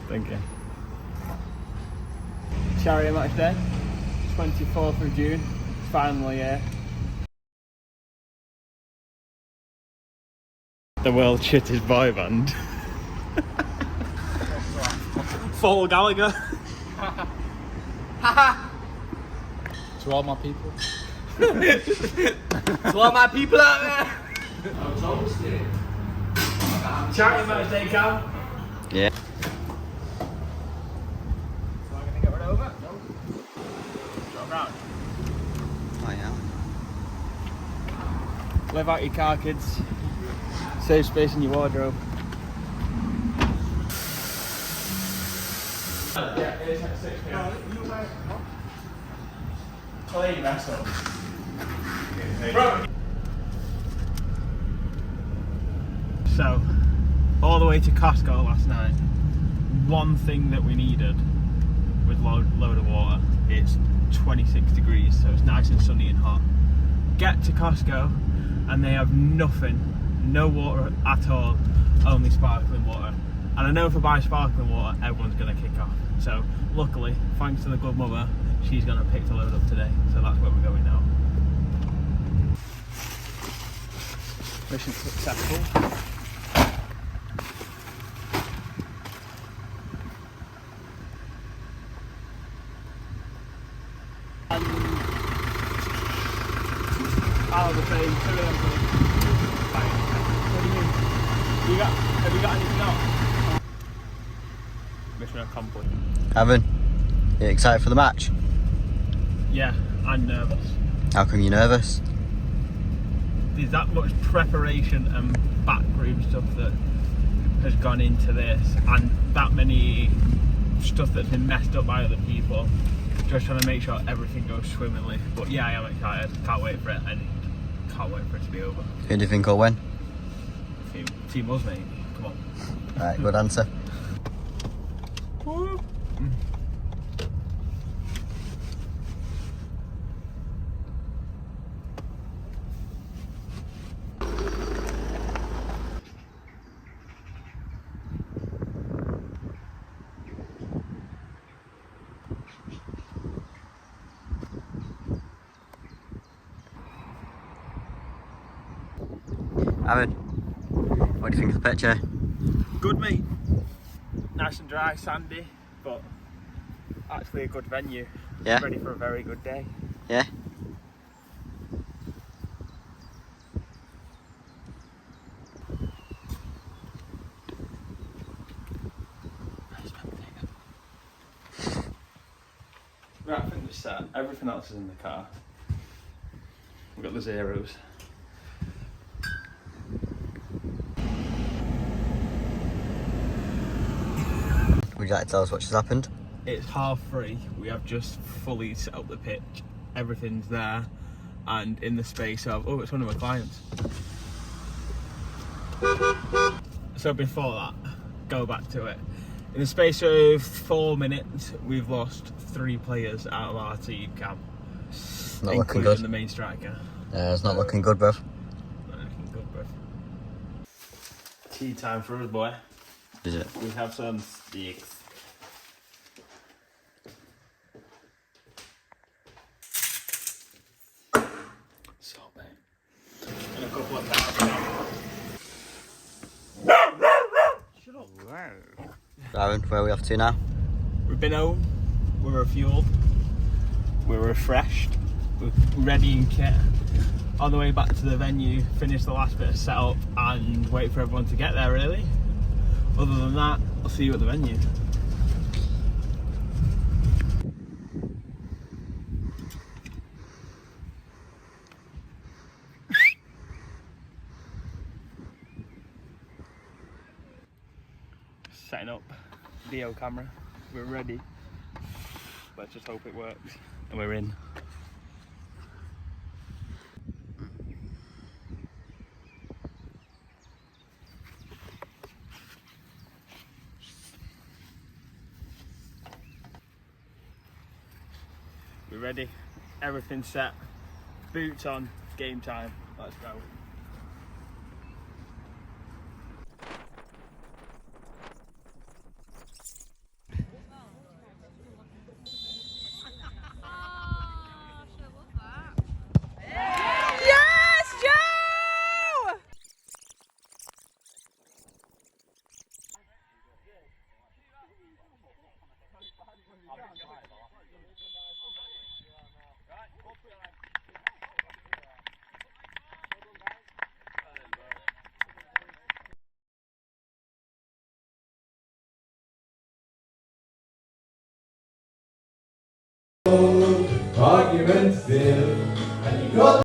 Thank you. Chariot match day, 24th of June, it's finally here. The world's shittest boy band. Full Gallagher. To all my people. To all my people out there. Chariot match day, Cam. Yeah. So I'm gonna get rid over. No. Drop round. Oh yeah. Live out your car, kids. Save space in your wardrobe. Yeah, it's at 6 p.m. Play your mess up. Bro. So, all the way to Costco last night. One thing that we needed with load of water. It's 26 degrees, so it's nice and sunny and hot. Get to Costco, and they have nothing, no water at all, only sparkling water. And I know if I buy sparkling water, everyone's gonna kick off. So luckily, thanks to the good mother, she's gonna pick the load up today. So that's where we're going now. Mission successful. And out of the train, 2 of them. What do you mean? Have you got anything else? Mission accomplished. Evan, you excited for the match? Yeah, I'm nervous. How come you're nervous? There's that much preparation and backroom stuff that has gone into this, and that many stuff that's been messed up by other people. Just trying to make sure everything goes swimmingly. But yeah, I am excited. Can't wait for it, and can't wait for it to be over. Who do you think will win? Team us, mate. Come on. Right, good answer. Woo. Evan, what do you think of the picture? Good, mate. Nice and dry, sandy, but actually a good venue. Yeah. Ready for a very good day. Yeah? Right, I think we're set. Everything else is in the car. We've got the zeros. Would you like to tell us what just happened? It's 3:30. We have just fully set up the pitch. Everything's there, and in the space of it's one of my clients. So before that, go back to it. In the space of 4 minutes, we've lost 3 players out of our team, Cam. Not looking including good. the main striker. It's not looking good, bruv. Not looking good, bro. Tea time for us, boy. Is it? We have some steaks. So, mate. And a couple of cows. Shut up. Aaron, where are we off to now? We've been home. We're refueled. We're refreshed. We're ready and kit. On the way back to the venue, finish the last bit of setup and wait for everyone to get there, really. Other than that, I'll see you at the venue. Setting up video camera. We're ready. Let's just hope it works. And we're in. We're ready, everything's set, boots on, game time, let's go. argument still, and you got